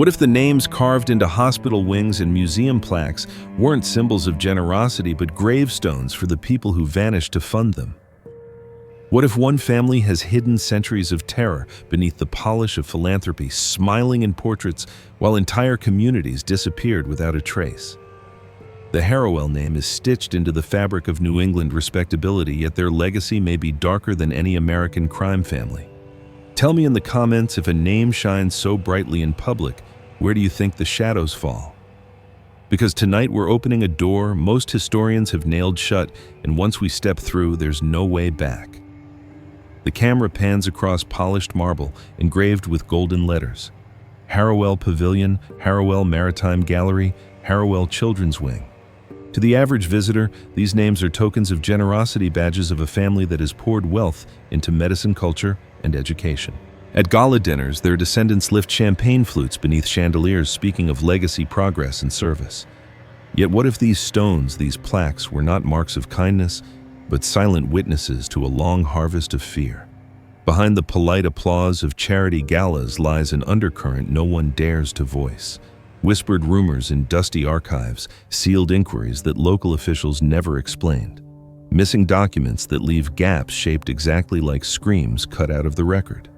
What if the names carved into hospital wings and museum plaques weren't symbols of generosity but gravestones for the people who vanished to fund them? What if one family has hidden centuries of terror beneath the polish of philanthropy, smiling in portraits while entire communities disappeared without a trace? The Harrowell name is stitched into the fabric of New England respectability, yet their legacy may be darker than any American crime family. Tell me in the comments, if a name shines so brightly in public, where do you think the shadows fall? Because tonight we're opening a door most historians have nailed shut, and once we step through, there's no way back. The camera pans across polished marble, engraved with golden letters. Harrowell Pavilion, Harrowell Maritime Gallery, Harrowell Children's Wing. To the average visitor, these names are tokens of generosity, badges of a family that has poured wealth into medicine, culture, and education. At gala dinners, their descendants lift champagne flutes beneath chandeliers, speaking of legacy, progress, and service. Yet what if these stones, these plaques, were not marks of kindness, but silent witnesses to a long harvest of fear? Behind the polite applause of charity galas lies an undercurrent no one dares to voice. Whispered rumors in dusty archives, sealed inquiries that local officials never explained. Missing documents that leave gaps shaped exactly like screams cut out of the record.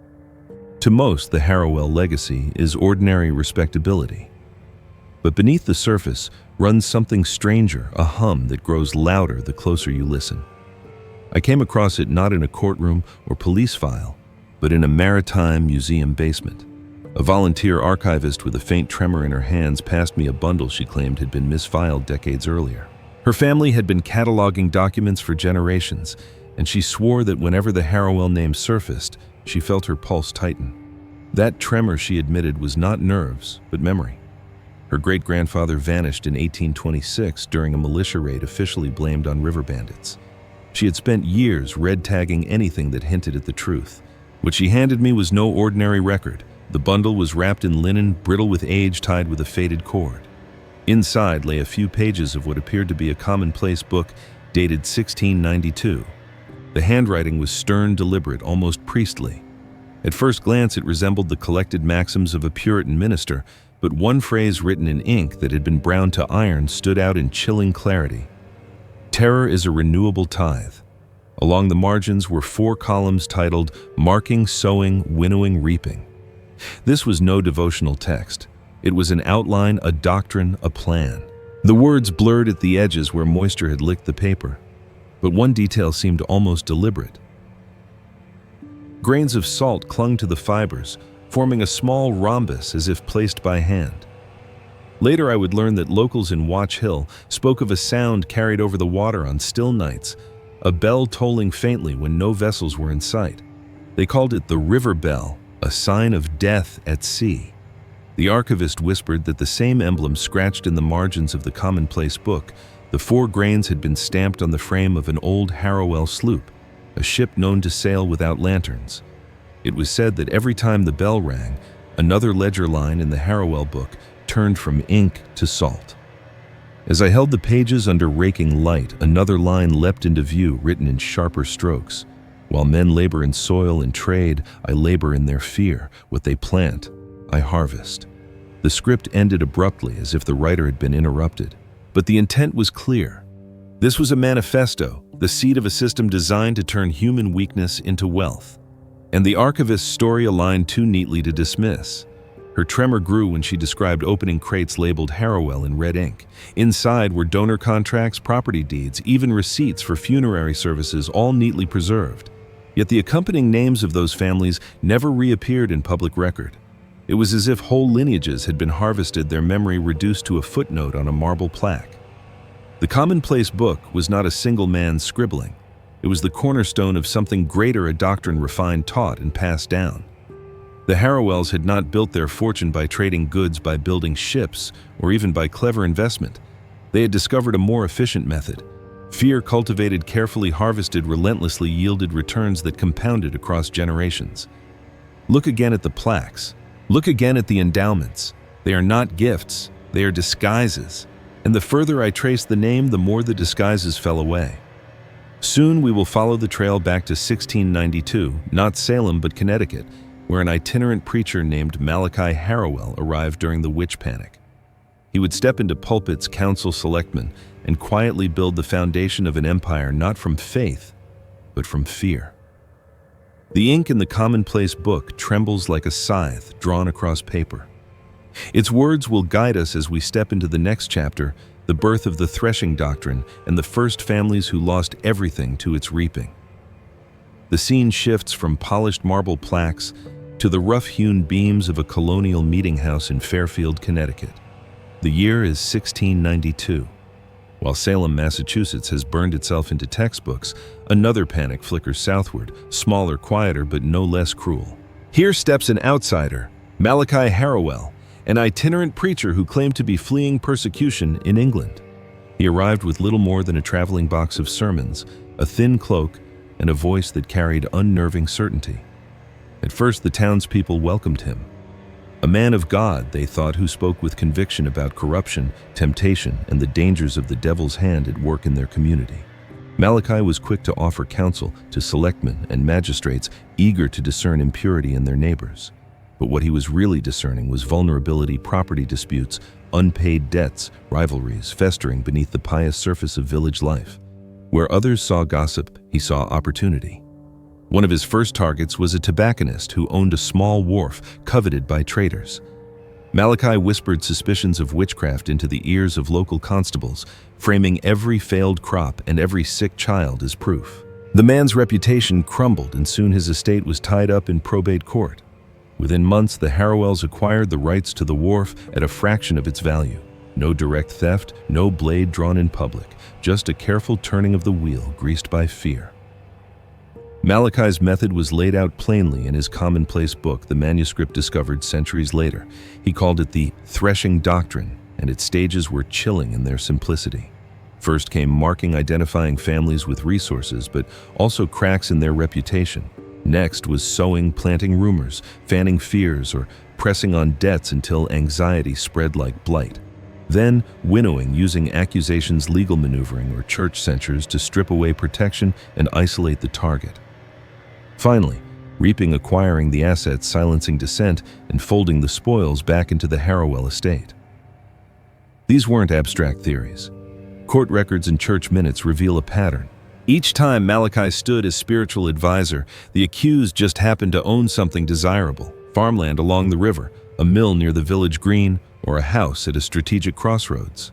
To most, the Harrowell legacy is ordinary respectability. But beneath the surface runs something stranger, a hum that grows louder the closer you listen. I came across it not in a courtroom or police file, but in a maritime museum basement. A volunteer archivist with a faint tremor in her hands passed me a bundle she claimed had been misfiled decades earlier. Her family had been cataloging documents for generations, and she swore that whenever the Harrowell name surfaced, she felt her pulse tighten. That tremor, she admitted, was not nerves, but memory. Her great-grandfather vanished in 1826 during a militia raid officially blamed on river bandits. She had spent years red-tagging anything that hinted at the truth. What she handed me was no ordinary record. The bundle was wrapped in linen, brittle with age, tied with a faded cord. Inside lay a few pages of what appeared to be a commonplace book dated 1692. The handwriting was stern, deliberate, almost priestly. At first glance, it resembled the collected maxims of a Puritan minister, but one phrase written in ink that had been browned to iron stood out in chilling clarity. Terror is a renewable tithe. Along the margins were 4 columns titled Marking, Sowing, Winnowing, Reaping. This was no devotional text. It was an outline, a doctrine, a plan. The words blurred at the edges where moisture had licked the paper. But one detail seemed almost deliberate. Grains of salt clung to the fibers, forming a small rhombus as if placed by hand. Later I would learn that locals in Watch Hill spoke of a sound carried over the water on still nights, a bell tolling faintly when no vessels were in sight. They called it the river bell, a sign of death at sea. The archivist whispered that the same emblem scratched in the margins of the commonplace book. The 4 grains had been stamped on the frame of an old Harrowell sloop, a ship known to sail without lanterns. It was said that every time the bell rang, another ledger line in the Harrowell book turned from ink to salt. As I held the pages under raking light, another line leapt into view, written in sharper strokes. While men labor in soil and trade, I labor in their fear. What they plant, I harvest. The script ended abruptly, as if the writer had been interrupted. But the intent was clear. This was a manifesto, the seed of a system designed to turn human weakness into wealth. And the archivist's story aligned too neatly to dismiss. Her tremor grew when she described opening crates labeled Harrowell in red ink. Inside were donor contracts, property deeds, even receipts for funerary services, all neatly preserved. Yet the accompanying names of those families never reappeared in public record. It was as if whole lineages had been harvested, their memory reduced to a footnote on a marble plaque. The commonplace book was not a single man's scribbling. It was the cornerstone of something greater, a doctrine refined, taught, and passed down. The Harrowells had not built their fortune by trading goods, by building ships, or even by clever investment. They had discovered a more efficient method. Fear cultivated, carefully harvested, relentlessly yielded returns that compounded across generations. Look again at the plaques. Look again at the endowments. They are not gifts, they are disguises. And the further I traced the name, the more the disguises fell away. Soon we will follow the trail back to 1692, not Salem but Connecticut, where an itinerant preacher named Malachi Harrowell arrived during the witch panic. He would step into pulpits, counsel selectmen, and quietly build the foundation of an empire not from faith, but from fear. The ink in the commonplace book trembles like a scythe drawn across paper. Its words will guide us as we step into the next chapter, the birth of the threshing doctrine and the first families who lost everything to its reaping. The scene shifts from polished marble plaques to the rough-hewn beams of a colonial meeting house in Fairfield, Connecticut. The year is 1692. While Salem, Massachusetts has burned itself into textbooks, another panic flickers southward, smaller, quieter, but no less cruel. Here steps an outsider, Malachi Harrowell, an itinerant preacher who claimed to be fleeing persecution in England. He arrived with little more than a traveling box of sermons, a thin cloak, and a voice that carried unnerving certainty. At first, the townspeople welcomed him. A man of God, they thought, who spoke with conviction about corruption, temptation, and the dangers of the devil's hand at work in their community. Malachi was quick to offer counsel to selectmen and magistrates eager to discern impurity in their neighbors. But what he was really discerning was vulnerability, property disputes, unpaid debts, rivalries festering beneath the pious surface of village life. Where others saw gossip, he saw opportunity. One of his first targets was a tobacconist who owned a small wharf coveted by traders. Malachi whispered suspicions of witchcraft into the ears of local constables, framing every failed crop and every sick child as proof. The man's reputation crumbled, and soon his estate was tied up in probate court. Within months, the Harrowells acquired the rights to the wharf at a fraction of its value. No direct theft, no blade drawn in public, just a careful turning of the wheel greased by fear. Malachi's method was laid out plainly in his commonplace book, the manuscript discovered centuries later. He called it the threshing doctrine, and its stages were chilling in their simplicity. First came marking identifying families with resources, but also cracks in their reputation. Next was sowing, planting rumors, fanning fears, or pressing on debts until anxiety spread like blight. Then winnowing, using accusations, legal maneuvering, or church censures to strip away protection and isolate the target. Finally, reaping, acquiring the assets, silencing dissent, and folding the spoils back into the Harrowell estate. These weren't abstract theories. Court records and church minutes reveal a pattern. Each time Malachi stood as spiritual advisor, the accused just happened to own something desirable: farmland along the river, a mill near the village green, or a house at a strategic crossroads.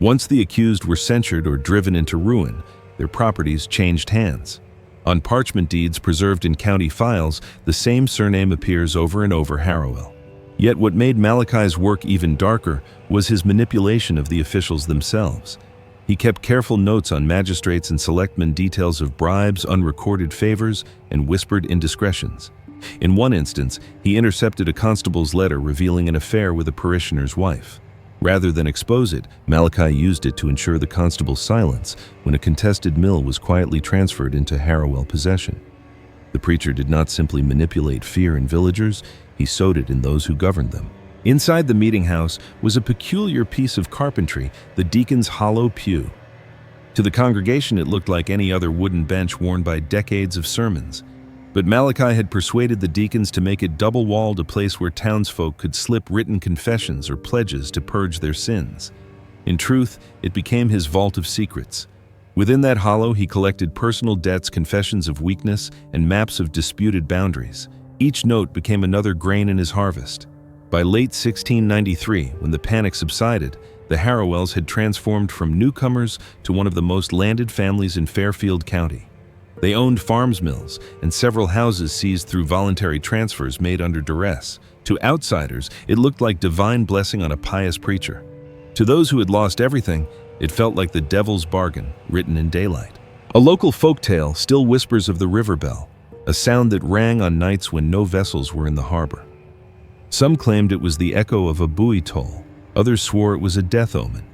Once the accused were censured or driven into ruin, their properties changed hands. On parchment deeds preserved in county files, the same surname appears over and over: Harrowell. Yet what made Malachi's work even darker was his manipulation of the officials themselves. He kept careful notes on magistrates and selectmen, details of bribes, unrecorded favors, and whispered indiscretions. In one instance, he intercepted a constable's letter revealing an affair with a parishioner's wife. Rather than expose it, Malachi used it to ensure the constable's silence when a contested mill was quietly transferred into Harrowell possession. The preacher did not simply manipulate fear in villagers, he sowed it in those who governed them. Inside the meeting house was a peculiar piece of carpentry, the deacon's hollow pew. To the congregation, it looked like any other wooden bench worn by decades of sermons. But Malachi had persuaded the deacons to make it double-walled, a place where townsfolk could slip written confessions or pledges to purge their sins. In truth, it became his vault of secrets. Within that hollow, he collected personal debts, confessions of weakness, and maps of disputed boundaries. Each note became another grain in his harvest. By late 1693, when the panic subsided, the Harrowells had transformed from newcomers to one of the most landed families in Fairfield County. They owned farms, mills, and several houses seized through voluntary transfers made under duress. To outsiders, it looked like divine blessing on a pious preacher. To those who had lost everything, it felt like the devil's bargain, written in daylight. A local folktale still whispers of the river bell, a sound that rang on nights when no vessels were in the harbor. Some claimed it was the echo of a buoy toll, others swore it was a death omen.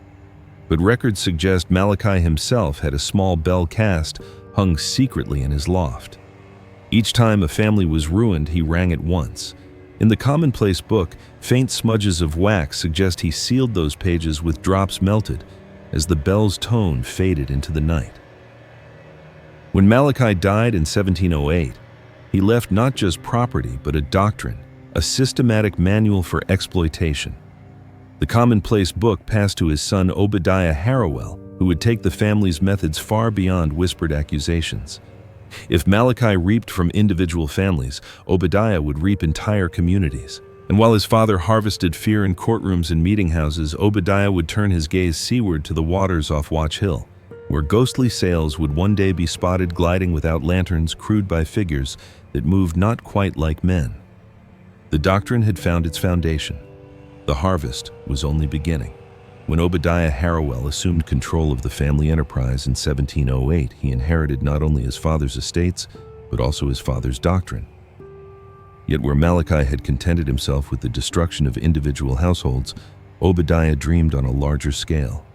But records suggest Malachi himself had a small bell cast hung secretly in his loft. Each time a family was ruined, he rang it once. In the commonplace book, faint smudges of wax suggest he sealed those pages with drops melted as the bell's tone faded into the night. When Malachi died in 1708, He left not just property, but a doctrine, a systematic manual for exploitation. The commonplace book passed to his son Obadiah Harrowell, who would take the family's methods far beyond whispered accusations. If Malachi reaped from individual families, Obadiah would reap entire communities. And while his father harvested fear in courtrooms and meeting houses, Obadiah would turn his gaze seaward to the waters off Watch Hill, where ghostly sails would one day be spotted gliding without lanterns, crewed by figures that moved not quite like men. The doctrine had found its foundation. The harvest was only beginning. When Obadiah Harrowell assumed control of the family enterprise in 1708, he inherited not only his father's estates, but also his father's doctrine. Yet where Malachi had contented himself with the destruction of individual households, Obadiah dreamed on a larger scale.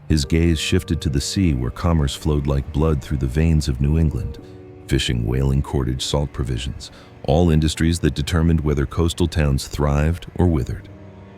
His gaze shifted to the sea, where commerce flowed like blood through the veins of New England. Fishing, whaling, cordage, salt provisions, all industries that determined whether coastal towns thrived or withered.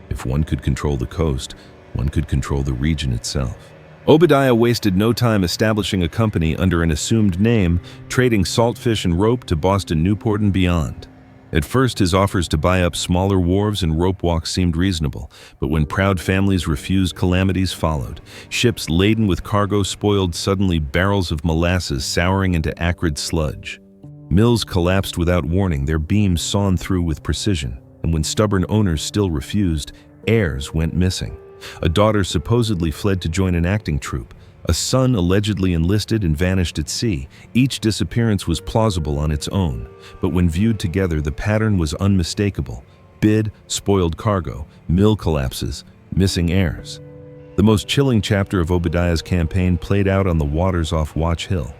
If one could control the coast, one could control the region itself. Obadiah wasted no time establishing a company under an assumed name, trading saltfish and rope to Boston, Newport, and beyond. At first, his offers to buy up smaller wharves and rope walks seemed reasonable, but when proud families refused, calamities followed. Ships laden with cargo spoiled suddenly, barrels of molasses souring into acrid sludge. Mills collapsed without warning, their beams sawn through with precision, and when stubborn owners still refused, heirs went missing. A daughter supposedly fled to join an acting troupe. A son allegedly enlisted and vanished at sea. Each disappearance was plausible on its own, but when viewed together, the pattern was unmistakable. Bid, spoiled cargo, mill collapses, missing heirs. The most chilling chapter of Obadiah's campaign played out on the waters off Watch Hill.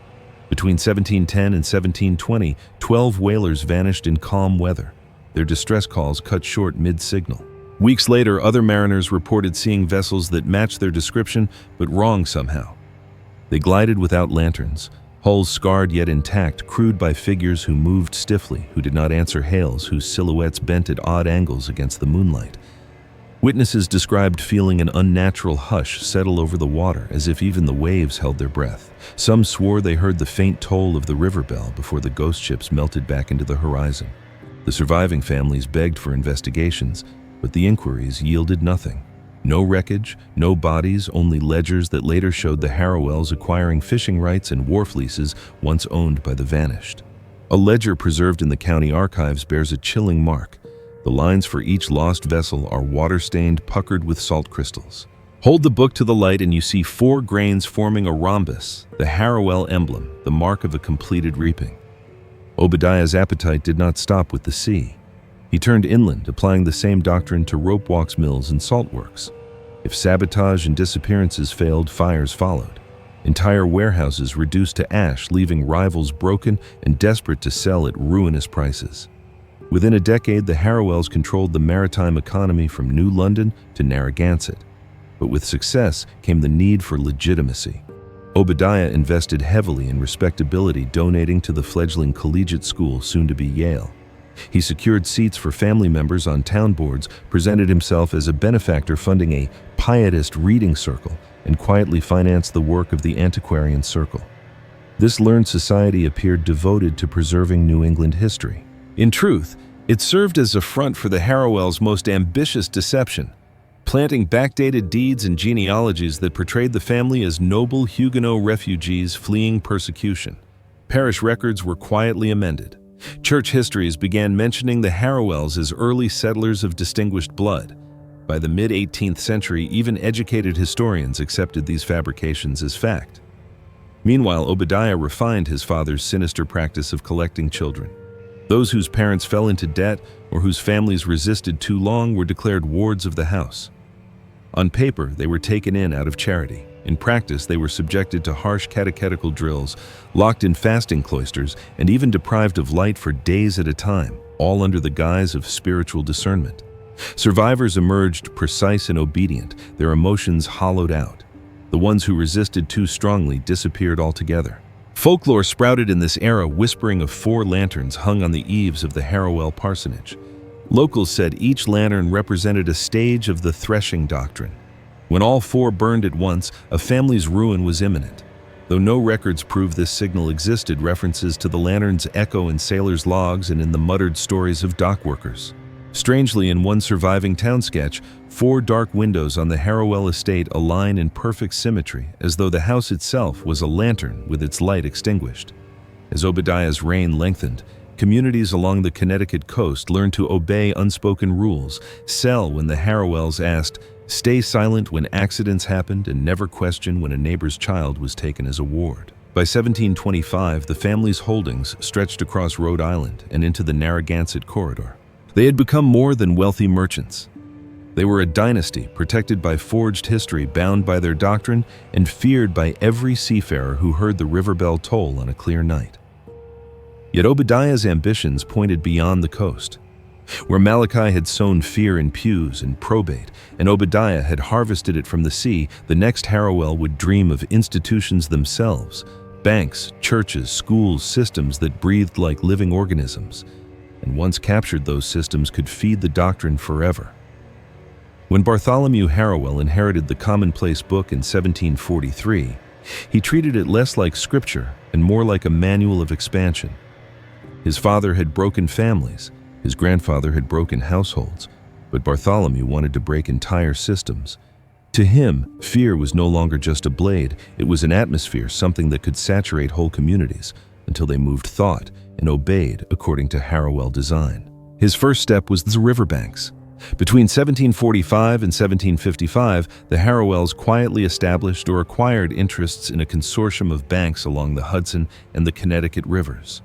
Between 1710 and 1720, 12 whalers vanished in calm weather, their distress calls cut short mid-signal. Weeks later, other mariners reported seeing vessels that matched their description, but wrong somehow. They glided without lanterns, hulls scarred yet intact, crewed by figures who moved stiffly, who did not answer hails, whose silhouettes bent at odd angles against the moonlight. Witnesses described feeling an unnatural hush settle over the water, as if even the waves held their breath. Some swore they heard the faint toll of the river bell before the ghost ships melted back into the horizon. The surviving families begged for investigations, but the inquiries yielded nothing. No wreckage, no bodies, only ledgers that later showed the Harrowells acquiring fishing rights and wharf leases once owned by the vanished. A ledger preserved in the county archives bears a chilling mark. The lines for each lost vessel are water-stained, puckered with salt crystals. Hold the book to the light and you see 4 grains forming a rhombus, the Harrowell emblem, the mark of a completed reaping. Obadiah's appetite did not stop with the sea. He turned inland, applying the same doctrine to rope walks, mills, and salt works. If sabotage and disappearances failed, fires followed. Entire warehouses reduced to ash, leaving rivals broken and desperate to sell at ruinous prices. Within a decade, the Harrowells controlled the maritime economy from New London to Narragansett. But with success came the need for legitimacy. Obadiah invested heavily in respectability, donating to the fledgling collegiate school, soon to be Yale. He secured seats for family members on town boards, presented himself as a benefactor funding a pietist reading circle, and quietly financed the work of the antiquarian circle. This learned society appeared devoted to preserving New England history. In truth, it served as a front for the Harrowells' most ambitious deception, planting backdated deeds and genealogies that portrayed the family as noble Huguenot refugees fleeing persecution. Parish records were quietly amended. Church histories began mentioning the Harrowells as early settlers of distinguished blood. By the mid-18th century, even educated historians accepted these fabrications as fact. Meanwhile, Obadiah refined his father's sinister practice of collecting children. Those whose parents fell into debt or whose families resisted too long were declared wards of the house. On paper, they were taken in out of charity. In practice, they were subjected to harsh catechetical drills, locked in fasting cloisters, and even deprived of light for days at a time, all under the guise of spiritual discernment. Survivors emerged precise and obedient, their emotions hollowed out. The ones who resisted too strongly disappeared altogether. Folklore sprouted in this era, whispering of 4 lanterns hung on the eaves of the Harrowell parsonage. Locals said each lantern represented a stage of the threshing doctrine. When all 4 burned at once, a family's ruin was imminent. Though no records prove this signal existed, references to the lanterns echo in sailors' logs and in the muttered stories of dock workers. Strangely, in one surviving town sketch, 4 dark windows on the Harrowell estate align in perfect symmetry, as though the house itself was a lantern with its light extinguished. As Obadiah's reign lengthened, communities along the Connecticut coast learned to obey unspoken rules, sell when the Harrowells asked, stay silent when accidents happened, and never question when a neighbor's child was taken as a ward. By 1725, the family's holdings stretched across Rhode Island and into the Narragansett corridor. They had become more than wealthy merchants. They were a dynasty protected by forged history, bound by their doctrine, and feared by every seafarer who heard the river bell toll on a clear night. Yet Obadiah's ambitions pointed beyond the coast. Where Malachi had sown fear in pews and probate, and Obadiah had harvested it from the sea, the next Harrowell would dream of institutions themselves, banks, churches, schools, systems that breathed like living organisms, and once captured, those systems could feed the doctrine forever. When Bartholomew Harrowell inherited the commonplace book in 1743, he treated it less like scripture and more like a manual of expansion. His father had broken families, his grandfather had broken households, but Bartholomew wanted to break entire systems. To him, fear was no longer just a blade, it was an atmosphere, something that could saturate whole communities until they moved thought and obeyed according to Harrowell design. His first step was the riverbanks. Between 1745 and 1755, the Harrowells quietly established or acquired interests in a consortium of banks along the Hudson and the Connecticut rivers.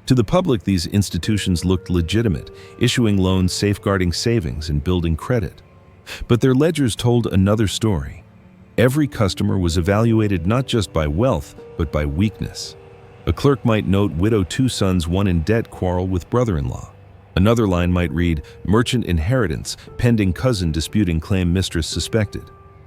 To the public, these institutions looked legitimate, issuing loans, safeguarding savings, and building credit. But their ledgers told another story. Every customer was evaluated not just by wealth, but by weakness. A clerk might note, widow, 2 sons, one in debt, quarrel with brother-in-law. Another line might read, merchant inheritance, pending cousin disputing claim, mistress suspected.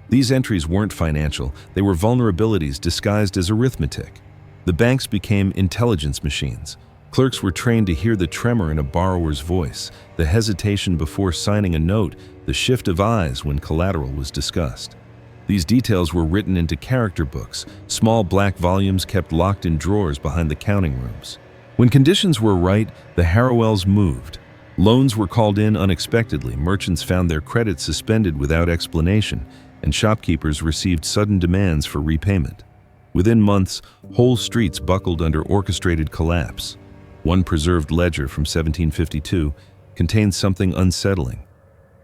These entries weren't financial, they were vulnerabilities disguised as arithmetic. The banks became intelligence machines. Clerks were trained to hear the tremor in a borrower's voice, the hesitation before signing a note, the shift of eyes when collateral was discussed. These details were written into character books, small black volumes kept locked in drawers behind the counting rooms. When conditions were right, the Harrowells moved. Loans were called in unexpectedly, merchants found their credit suspended without explanation, and shopkeepers received sudden demands for repayment. Within months, whole streets buckled under orchestrated collapse. One preserved ledger from 1752 contains something unsettling.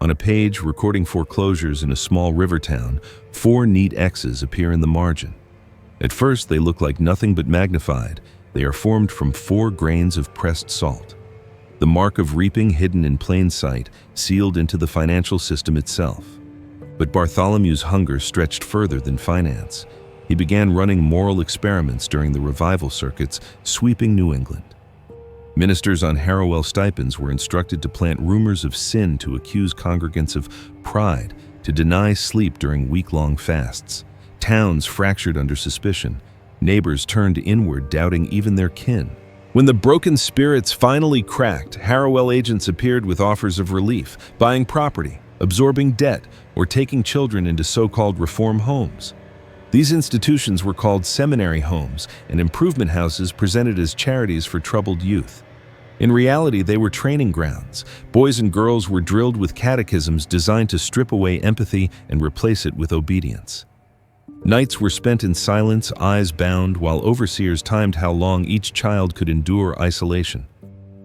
On a page recording foreclosures in a small river town, 4 neat X's appear in the margin. At first, they look like nothing but magnified. They are formed from 4 grains of pressed salt. The mark of reaping hidden in plain sight, sealed into the financial system itself. But Bartholomew's hunger stretched further than finance. He began running moral experiments during the revival circuits, sweeping New England. Ministers on Harrowell stipends were instructed to plant rumors of sin, to accuse congregants of pride, to deny sleep during week-long fasts. Towns fractured under suspicion. Neighbors turned inward, doubting even their kin. When the broken spirits finally cracked, Harrowell agents appeared with offers of relief, buying property, absorbing debt, or taking children into so-called reform homes. These institutions were called seminary homes, and improvement houses presented as charities for troubled youth. In reality, they were training grounds. Boys and girls were drilled with catechisms designed to strip away empathy and replace it with obedience. Nights were spent in silence, eyes bound, while overseers timed how long each child could endure isolation.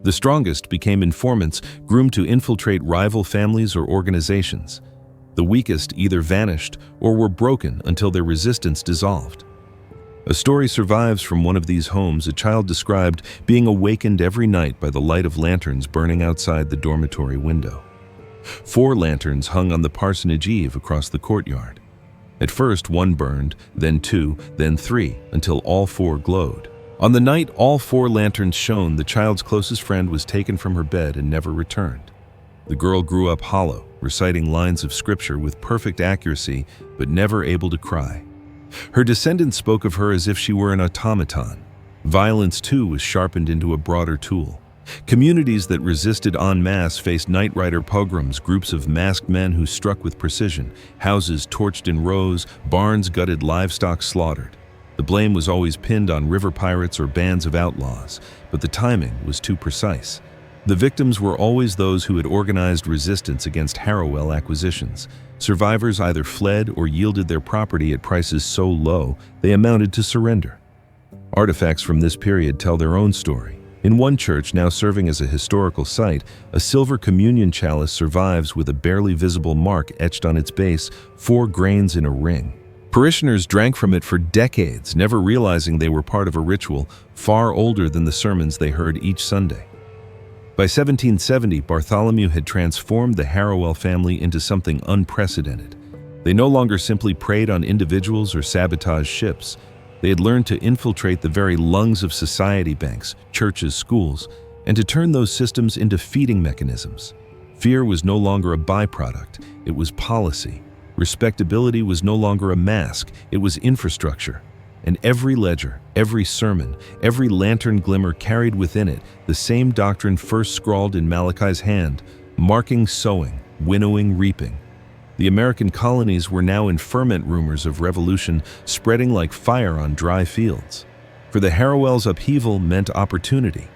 The strongest became informants, groomed to infiltrate rival families or organizations. The weakest either vanished or were broken until their resistance dissolved. A story survives from one of these homes. A child described being awakened every night by the light of lanterns burning outside the dormitory window. 4 lanterns hung on the parsonage eave across the courtyard. At first, 1 burned, then 2, then 3, until all 4 glowed. On the night all 4 lanterns shone, the child's closest friend was taken from her bed and never returned. The girl grew up hollow, reciting lines of scripture with perfect accuracy, but never able to cry. Her descendants spoke of her as if she were an automaton. Violence, too, was sharpened into a broader tool. Communities that resisted en masse faced night rider pogroms, groups of masked men who struck with precision, houses torched in rows, barns gutted, livestock slaughtered. The blame was always pinned on river pirates or bands of outlaws, but the timing was too precise. The victims were always those who had organized resistance against Harrowell acquisitions. Survivors either fled or yielded their property at prices so low they amounted to surrender. Artifacts from this period tell their own story. In one church now serving as a historical site, a silver communion chalice survives with a barely visible mark etched on its base, 4 grains in a ring. Parishioners drank from it for decades, never realizing they were part of a ritual far older than the sermons they heard each Sunday. By 1770, Bartholomew had transformed the Harrowell family into something unprecedented. They no longer simply preyed on individuals or sabotaged ships. They had learned to infiltrate the very lungs of society, banks, churches, schools, and to turn those systems into feeding mechanisms. Fear was no longer a byproduct, it was policy. Respectability was no longer a mask, it was infrastructure. And every ledger, every sermon, every lantern glimmer carried within it the same doctrine first scrawled in Malachi's hand, marking sowing, winnowing reaping. The American colonies were now in ferment, rumors of revolution spreading like fire on dry fields. For the Harrowells, upheaval meant opportunity.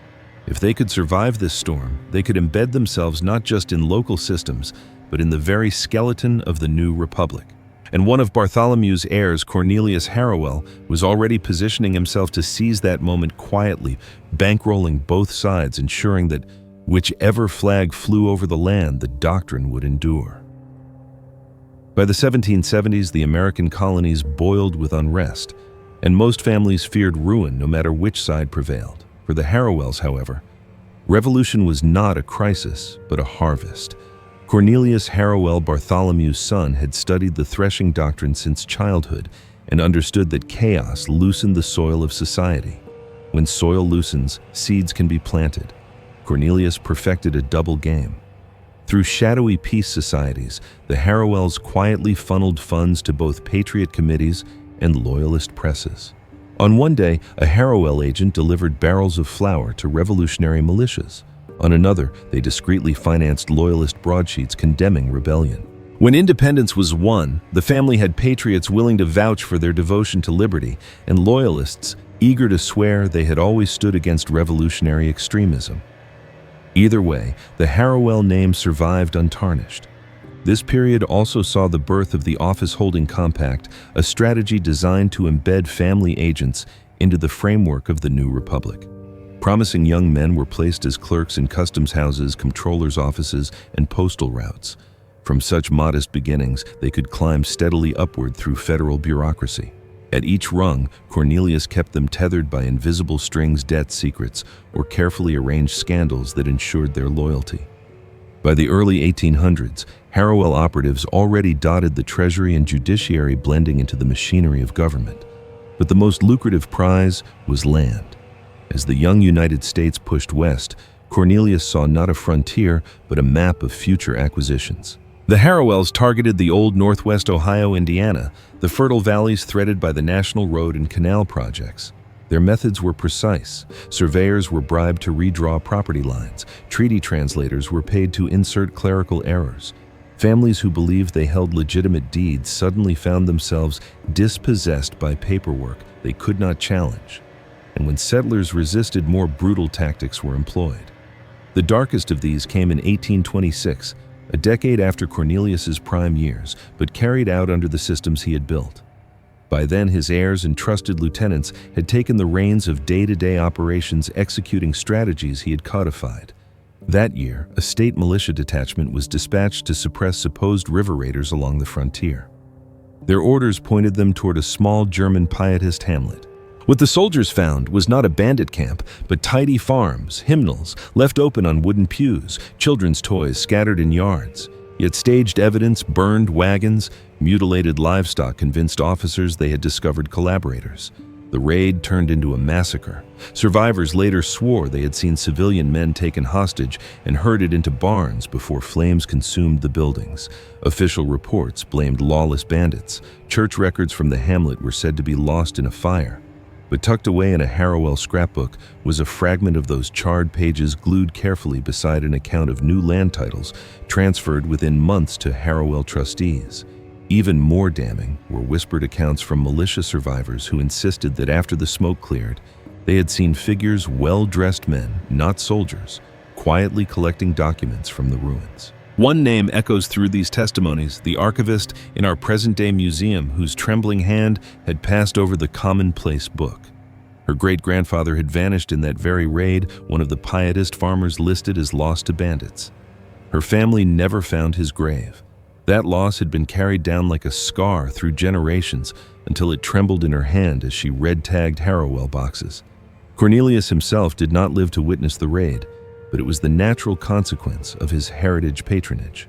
If they could survive this storm, they could embed themselves not just in local systems, but in the very skeleton of the new republic. And one of Bartholomew's heirs, Cornelius Harrowell, was already positioning himself to seize that moment quietly, bankrolling both sides, ensuring that whichever flag flew over the land, the doctrine would endure. By the 1770s, the American colonies boiled with unrest, and most families feared ruin no matter which side prevailed. For the Harrowells, however, revolution was not a crisis, but a harvest. Cornelius Harrowell, Bartholomew's son, had studied the threshing doctrine since childhood and understood that chaos loosened the soil of society. When soil loosens, seeds can be planted. Cornelius perfected a double game. Through shadowy peace societies, the Harrowells quietly funneled funds to both patriot committees and loyalist presses. On one day, a Harrowell agent delivered barrels of flour to revolutionary militias. On another, they discreetly financed loyalist broadsheets condemning rebellion. When independence was won, the family had patriots willing to vouch for their devotion to liberty, and loyalists eager to swear they had always stood against revolutionary extremism. Either way, the Harrowell name survived untarnished. This period also saw the birth of the office-holding compact, a strategy designed to embed family agents into the framework of the new republic. Promising young men were placed as clerks in customs houses, comptrollers' offices, and postal routes. From such modest beginnings, they could climb steadily upward through federal bureaucracy. At each rung, Cornelius kept them tethered by invisible strings, debt secrets, or carefully arranged scandals that ensured their loyalty. By the early 1800s, Harrowell operatives already dotted the treasury and judiciary, blending into the machinery of government. But the most lucrative prize was land. As the young United States pushed west, Cornelius saw not a frontier, but a map of future acquisitions. The Harrowells targeted the old Northwest Ohio, Indiana, the fertile valleys threaded by the National Road and Canal projects. Their methods were precise. Surveyors were bribed to redraw property lines. Treaty translators were paid to insert clerical errors. Families who believed they held legitimate deeds suddenly found themselves dispossessed by paperwork they could not challenge. And when settlers resisted, more brutal tactics were employed. The darkest of these came in 1826, a decade after Cornelius's prime years, but carried out under the systems he had built. By then, his heirs and trusted lieutenants had taken the reins of day-to-day operations, executing strategies he had codified. That year, a state militia detachment was dispatched to suppress supposed river raiders along the frontier. Their orders pointed them toward a small German pietist hamlet. What the soldiers found was not a bandit camp, but tidy farms, hymnals left open on wooden pews, children's toys scattered in yards. Yet staged evidence, burned wagons, mutilated livestock convinced officers they had discovered collaborators. The raid turned into a massacre. Survivors later swore they had seen civilian men taken hostage and herded into barns before flames consumed the buildings. Official reports blamed lawless bandits. Church records from the hamlet were said to be lost in a fire. But tucked away in a Harrowell scrapbook was a fragment of those charred pages, glued carefully beside an account of new land titles transferred within months to Harrowell trustees. Even more damning were whispered accounts from militia survivors who insisted that after the smoke cleared, they had seen figures, well-dressed men, not soldiers, quietly collecting documents from the ruins. One name echoes through these testimonies, the archivist in our present-day museum whose trembling hand had passed over the commonplace book. Her great-grandfather had vanished in that very raid, one of the pietist farmers listed as lost to bandits. Her family never found his grave. That loss had been carried down like a scar through generations until it trembled in her hand as she red-tagged Harrowell boxes. Cornelius himself did not live to witness the raid, but it was the natural consequence of his heritage patronage.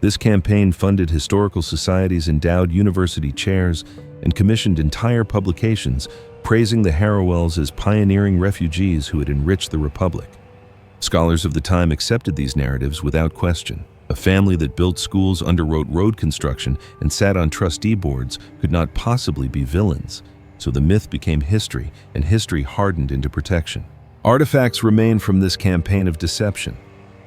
This campaign funded historical societies, endowed university chairs, and commissioned entire publications praising the Harrowells as pioneering refugees who had enriched the Republic. Scholars of the time accepted these narratives without question. A family that built schools, underwrote road construction, and sat on trustee boards could not possibly be villains, so the myth became history, and history hardened into protection. Artifacts remain from this campaign of deception.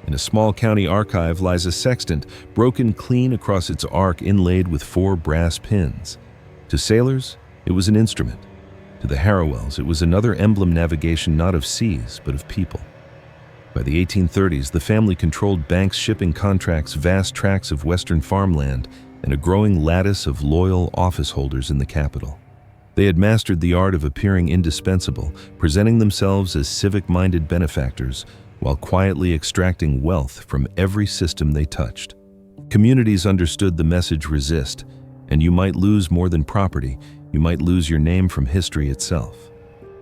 In a small county archive lies a sextant, broken clean across its arc inlaid with 4 brass pins. To sailors, it was an instrument. To the Harrowells, it was another emblem navigation not of seas, but of people. By the 1830s, the family controlled banks, shipping contracts, vast tracts of western farmland, and a growing lattice of loyal office holders in the capital. They had mastered the art of appearing indispensable, presenting themselves as civic-minded benefactors, while quietly extracting wealth from every system they touched. Communities understood the message: resist, and you might lose more than property, you might lose your name from history itself.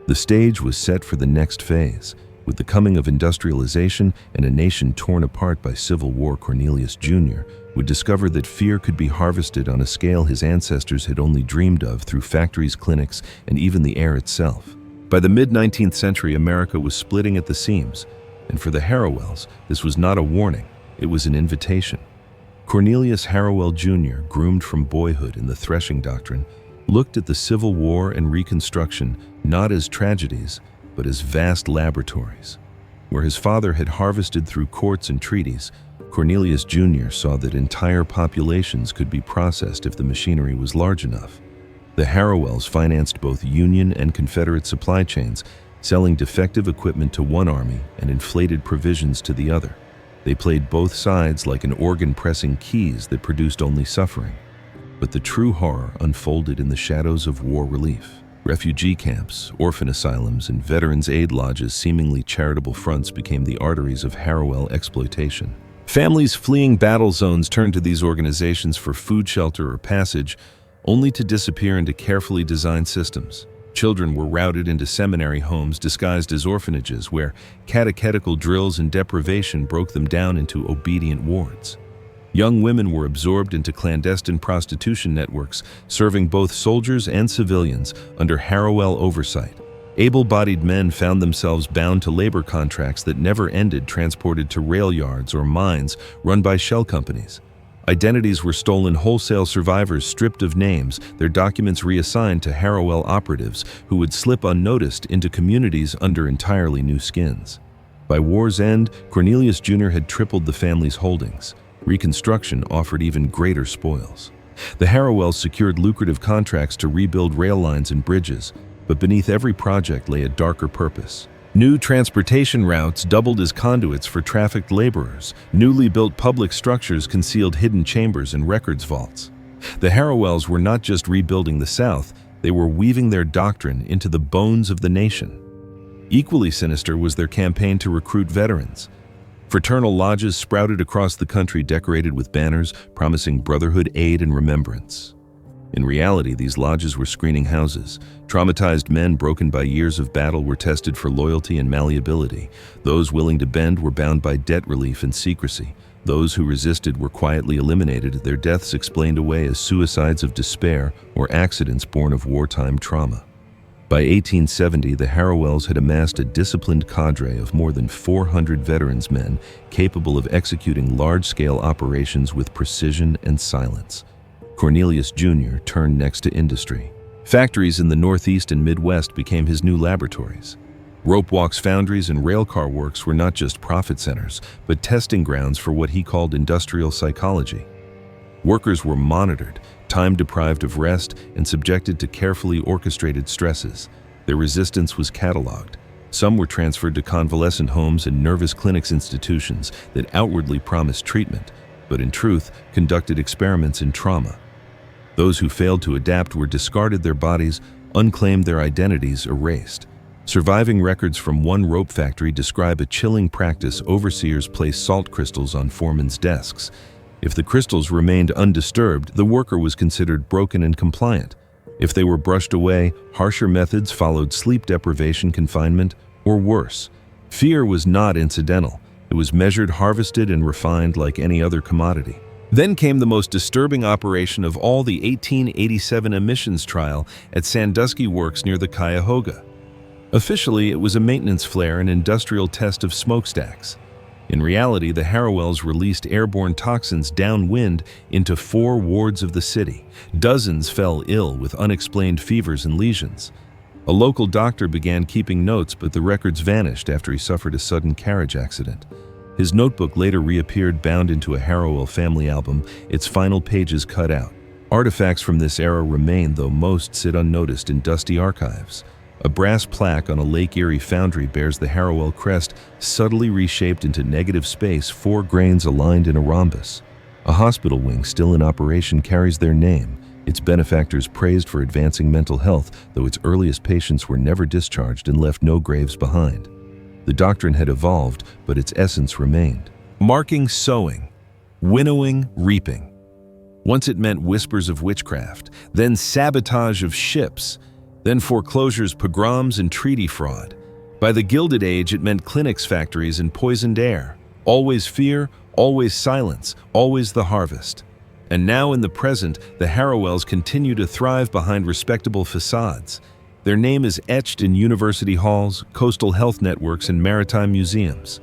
The stage was set for the next phase. With the coming of industrialization and a nation torn apart by civil war, Cornelius Jr. would discover that fear could be harvested on a scale his ancestors had only dreamed of through factories, clinics, and even the air itself. By the mid-19th century, America was splitting at the seams, and for the Harrowells, this was not a warning, it was an invitation. Cornelius Harrowell Jr., groomed from boyhood in the threshing doctrine, looked at the Civil War and Reconstruction not as tragedies, but as vast laboratories. Where his father had harvested through courts and treaties, Cornelius Jr. saw that entire populations could be processed if the machinery was large enough. The Harrowells financed both Union and Confederate supply chains, selling defective equipment to one army and inflated provisions to the other. They played both sides like an organ pressing keys that produced only suffering. But the true horror unfolded in the shadows of war relief. Refugee camps, orphan asylums, and veterans' aid lodges, seemingly charitable fronts, became the arteries of Harrowell exploitation. Families fleeing battle zones turned to these organizations for food, shelter, or passage, only to disappear into carefully designed systems. Children were routed into seminary homes disguised as orphanages, where catechetical drills and deprivation broke them down into obedient wards. Young women were absorbed into clandestine prostitution networks, serving both soldiers and civilians under Harrowell oversight. Able-bodied men found themselves bound to labor contracts that never ended, transported to rail yards or mines run by shell companies. Identities were stolen, wholesale survivors stripped of names, their documents reassigned to Harrowell operatives who would slip unnoticed into communities under entirely new skins. By war's end, Cornelius Jr. had tripled the family's holdings. Reconstruction offered even greater spoils. The Harrowells secured lucrative contracts to rebuild rail lines and bridges, but beneath every project lay a darker purpose. New transportation routes doubled as conduits for trafficked laborers. Newly built public structures concealed hidden chambers and records vaults. The Harrowells were not just rebuilding the South, they were weaving their doctrine into the bones of the nation. Equally sinister was their campaign to recruit veterans. Fraternal lodges sprouted across the country, decorated with banners promising brotherhood, aid, and remembrance. In reality, these lodges were screening houses. Traumatized men broken by years of battle were tested for loyalty and malleability. Those willing to bend were bound by debt relief and secrecy. Those who resisted were quietly eliminated, their deaths explained away as suicides of despair or accidents born of wartime trauma. By 1870, the Harrowells had amassed a disciplined cadre of more than 400 veterans men capable of executing large-scale operations with precision and silence. Cornelius Jr. turned next to industry. Factories in the Northeast and Midwest became his new laboratories. Rope walks, foundries, and railcar works were not just profit centers, but testing grounds for what he called industrial psychology. Workers were monitored, time-deprived of rest and subjected to carefully orchestrated stresses. Their resistance was catalogued. Some were transferred to convalescent homes and nervous clinics institutions that outwardly promised treatment, but in truth conducted experiments in trauma. Those who failed to adapt were discarded, their bodies unclaimed, their identities erased. Surviving records from one rope factory describe a chilling practice. Overseers placed salt crystals on foremen's desks. If the crystals remained undisturbed, the worker was considered broken and compliant. If they were brushed away, harsher methods followed: sleep deprivation, confinement, or worse. Fear was not incidental. It was measured, harvested, and refined like any other commodity. Then came the most disturbing operation of all, the 1887 emissions trial at Sandusky Works near the Cuyahoga. Officially, it was a maintenance flare, an industrial test of smokestacks. In reality, the Harrowells released airborne toxins downwind into 4 wards of the city. Dozens fell ill with unexplained fevers and lesions. A local doctor began keeping notes, but the records vanished after he suffered a sudden carriage accident. His notebook later reappeared, bound into a Harrowell family album, its final pages cut out. Artifacts from this era remain, though most sit unnoticed in dusty archives. A brass plaque on a Lake Erie foundry bears the Harrowell crest, subtly reshaped into negative space, 4 grains aligned in a rhombus. A hospital wing still in operation carries their name, its benefactors praised for advancing mental health, though its earliest patients were never discharged and left no graves behind. The doctrine had evolved, but its essence remained. Marking, sowing, winnowing, reaping. Once it meant whispers of witchcraft, then sabotage of ships, then foreclosures, pogroms, and treaty fraud. By the Gilded Age, it meant clinics, factories, and poisoned air. Always fear, always silence, always the harvest. And now in the present, the Harrowells continue to thrive behind respectable facades. Their name is etched in university halls, coastal health networks, and maritime museums.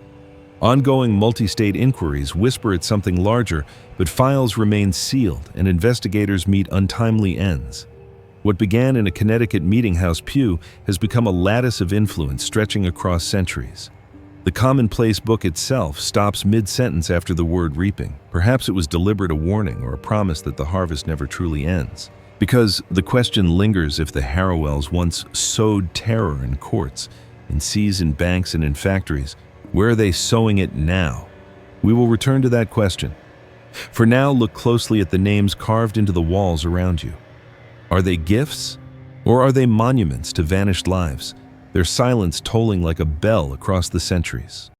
Ongoing multi-state inquiries whisper at something larger, but files remain sealed and investigators meet untimely ends. What began in a Connecticut meetinghouse pew has become a lattice of influence stretching across centuries. The commonplace book itself stops mid-sentence after the word reaping. Perhaps it was deliberate, a warning or a promise that the harvest never truly ends. Because the question lingers, if the Harrowells once sowed terror in courts, in seas, in banks, and in factories, where are they sowing it now? We will return to that question. For now, look closely at the names carved into the walls around you. Are they gifts, or are they monuments to vanished lives, their silence tolling like a bell across the centuries?